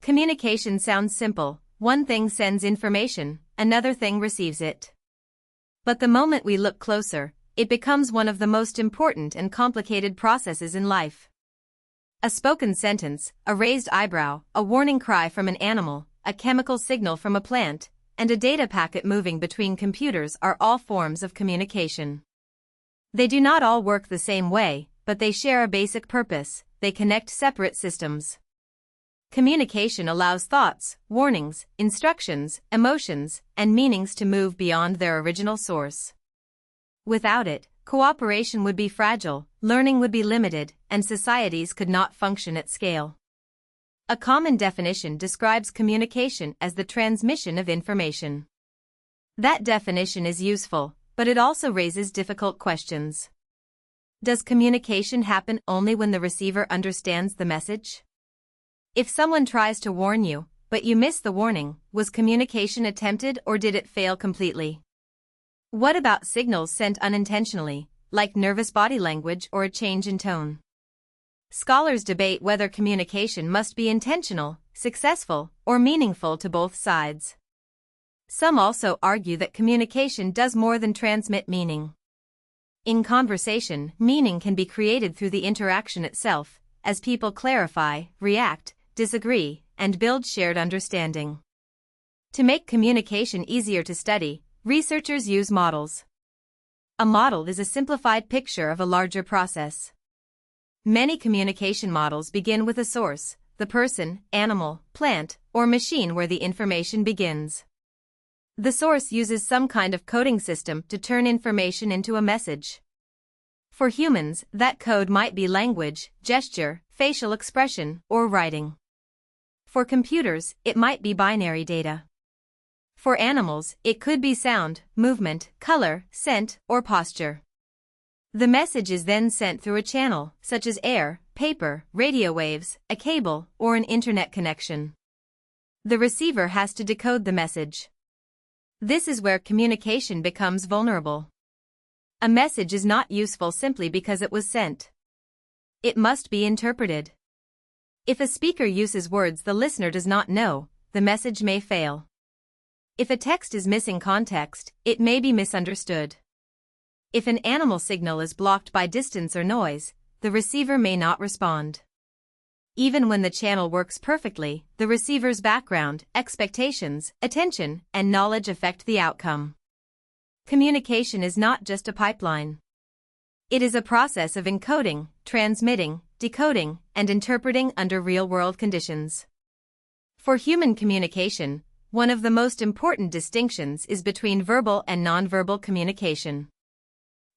Communication sounds simple. One thing sends information, another thing receives it. But the moment we look closer, it becomes one of the most important and complicated processes in life. A spoken sentence, a raised eyebrow, a warning cry from an animal, a chemical signal from a plant, and a data packet moving between computers are all forms of communication. They do not all work the same way, but they share a basic purpose: they connect separate systems. Communication allows thoughts, warnings, instructions, emotions, and meanings to move beyond their original source. Without it, cooperation would be fragile, learning would be limited, and societies could not function at scale. A common definition describes communication as the transmission of information. That definition is useful, but it also raises difficult questions. Does communication happen only when the receiver understands the message? If someone tries to warn you, but you miss the warning, was communication attempted or did it fail completely? What about signals sent unintentionally, like nervous body language or a change in tone? Scholars debate whether communication must be intentional, successful, or meaningful to both sides. Some also argue that communication does more than transmit meaning. In conversation, meaning can be created through the interaction itself, as people clarify, react, disagree, and build shared understanding. To make communication easier to study, researchers use models. A model is a simplified picture of a larger process. Many communication models begin with a source, the person, animal, plant, or machine where the information begins. The source uses some kind of coding system to turn information into a message. For humans, that code might be language, gesture, facial expression, or writing. For computers, it might be binary data. For animals, it could be sound, movement, color, scent, or posture. The message is then sent through a channel, such as air, paper, radio waves, a cable, or an internet connection. The receiver has to decode the message. This is where communication becomes vulnerable. A message is not useful simply because it was sent. It must be interpreted. If a speaker uses words the listener does not know, the message may fail. If a text is missing context, it may be misunderstood. If an animal signal is blocked by distance or noise, the receiver may not respond. Even when the channel works perfectly, the receiver's background, expectations, attention, and knowledge affect the outcome. Communication is not just a pipeline. It is a process of encoding, transmitting, decoding, and interpreting under real-world conditions. For human communication, one of the most important distinctions is between verbal and nonverbal communication.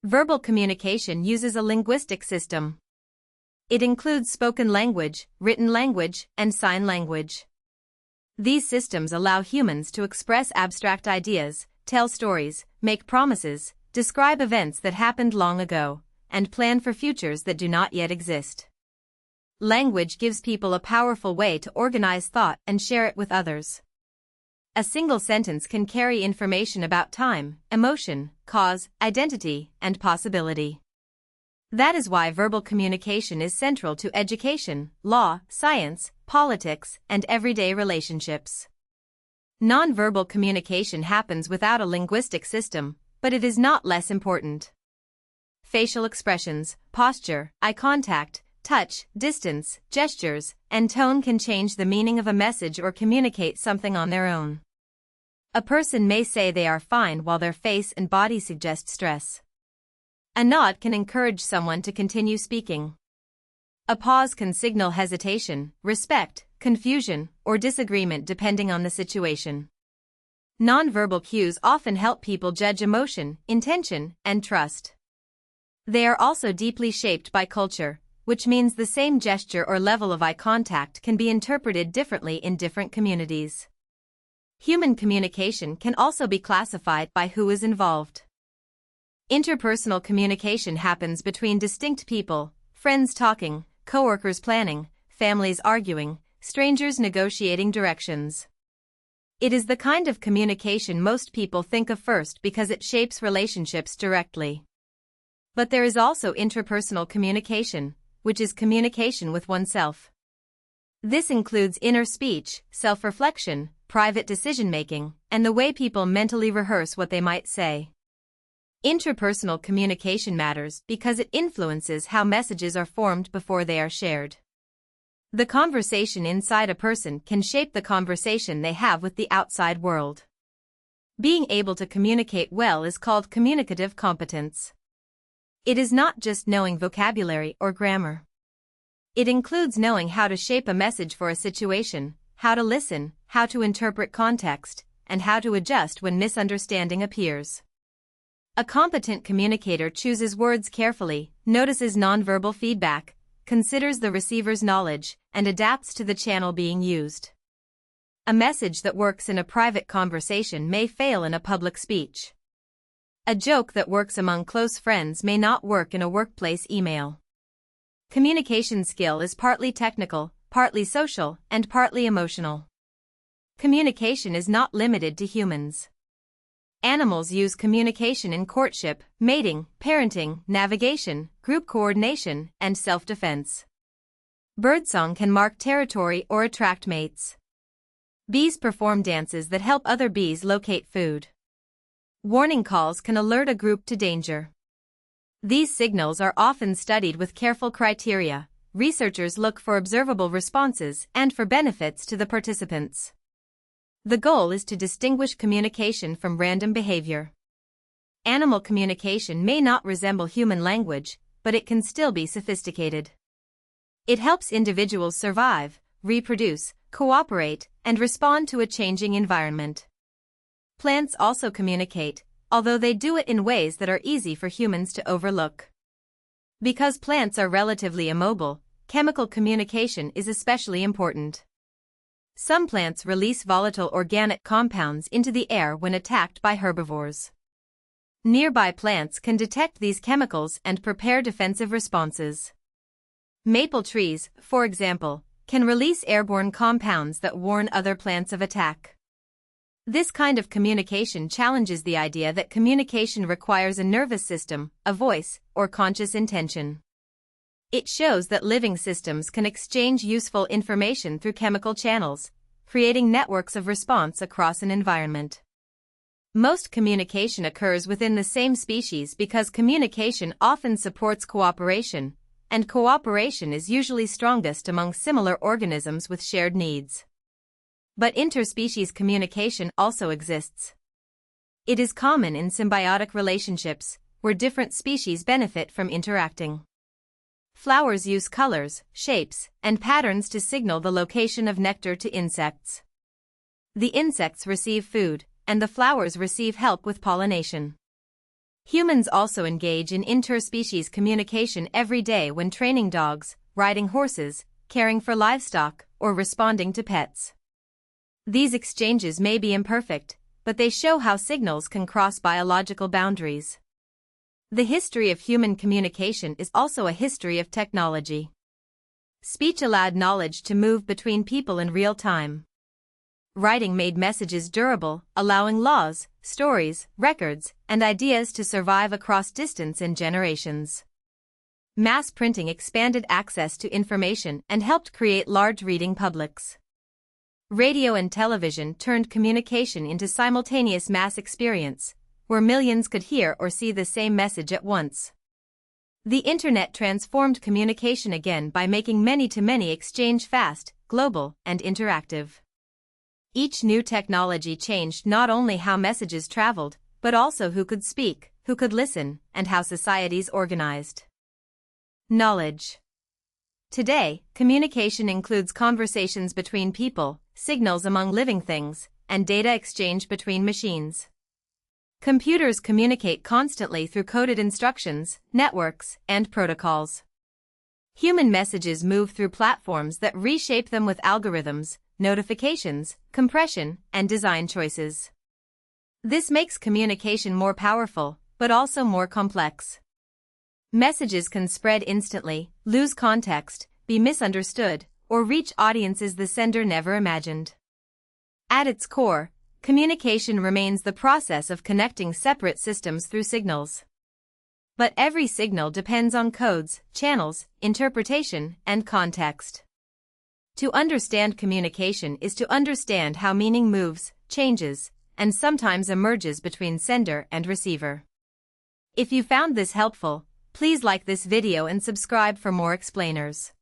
Verbal communication uses a linguistic system. It includes spoken language, written language, and sign language. These systems allow humans to express abstract ideas, tell stories, make promises, describe events that happened long ago, and plan for futures that do not yet exist. Language gives people a powerful way to organize thought and share it with others. A single sentence can carry information about time, emotion, cause, identity, and possibility. That is why verbal communication is central to education, law, science, politics, and everyday relationships. Nonverbal communication happens without a linguistic system, but it is not less important. Facial expressions, posture, eye contact, touch, distance, gestures, and tone can change the meaning of a message or communicate something on their own. A person may say they are fine while their face and body suggest stress. A nod can encourage someone to continue speaking. A pause can signal hesitation, respect, confusion, or disagreement depending on the situation. Nonverbal cues often help people judge emotion, intention, and trust. They are also deeply shaped by culture, which means the same gesture or level of eye contact can be interpreted differently in different communities. Human communication can also be classified by who is involved. Interpersonal communication happens between distinct people, friends talking, coworkers planning, families arguing, strangers negotiating directions. It is the kind of communication most people think of first because it shapes relationships directly. But there is also interpersonal communication, which is communication with oneself. This includes inner speech, self-reflection, private decision-making, and the way people mentally rehearse what they might say. Intrapersonal communication matters because it influences how messages are formed before they are shared. The conversation inside a person can shape the conversation they have with the outside world. Being able to communicate well is called communicative competence. It is not just knowing vocabulary or grammar. It includes knowing how to shape a message for a situation, how to listen, how to interpret context, and how to adjust when misunderstanding appears. A competent communicator chooses words carefully, notices nonverbal feedback, considers the receiver's knowledge, and adapts to the channel being used. A message that works in a private conversation may fail in a public speech. A joke that works among close friends may not work in a workplace email. Communication skill is partly technical, partly social, and partly emotional. Communication is not limited to humans. Animals use communication in courtship, mating, parenting, navigation, group coordination, and self-defense. Birdsong can mark territory or attract mates. Bees perform dances that help other bees locate food. Warning calls can alert a group to danger. These signals are often studied with careful criteria. Researchers look for observable responses and for benefits to the participants. The goal is to distinguish communication from random behavior. Animal communication may not resemble human language, but it can still be sophisticated. It helps individuals survive, reproduce, cooperate, and respond to a changing environment. Plants also communicate, although they do it in ways that are easy for humans to overlook. Because plants are relatively immobile, chemical communication is especially important. Some plants release volatile organic compounds into the air when attacked by herbivores. Nearby plants can detect these chemicals and prepare defensive responses. Maple trees, for example, can release airborne compounds that warn other plants of attack. This kind of communication challenges the idea that communication requires a nervous system, a voice, or conscious intention. It shows that living systems can exchange useful information through chemical channels, creating networks of response across an environment. Most communication occurs within the same species because communication often supports cooperation, and cooperation is usually strongest among similar organisms with shared needs. But interspecies communication also exists. It is common in symbiotic relationships, where different species benefit from interacting. Flowers use colors, shapes, and patterns to signal the location of nectar to insects. The insects receive food, and the flowers receive help with pollination. Humans also engage in interspecies communication every day when training dogs, riding horses, caring for livestock, or responding to pets. These exchanges may be imperfect, but they show how signals can cross biological boundaries. The history of human communication is also a history of technology. Speech allowed knowledge to move between people in real time. Writing made messages durable, allowing laws, stories, records, and ideas to survive across distance and generations. Mass printing expanded access to information and helped create large reading publics. Radio and television turned communication into simultaneous mass experience, where millions could hear or see the same message at once. The Internet transformed communication again by making many-to-many exchange fast, global, and interactive. Each new technology changed not only how messages traveled, but also who could speak, who could listen, and how societies organized. Knowledge. Today, communication includes conversations between people, signals among living things, and data exchange between machines. Computers communicate constantly through coded instructions, networks, and protocols. Human messages move through platforms that reshape them with algorithms, notifications, compression, and design choices. This makes communication more powerful, but also more complex. Messages can spread instantly, lose context, be misunderstood, or reach audiences the sender never imagined. At its core, communication remains the process of connecting separate systems through signals. But every signal depends on codes, channels, interpretation, and context. To understand communication is to understand how meaning moves, changes, and sometimes emerges between sender and receiver. If you found this helpful, please like this video and subscribe for more explainers.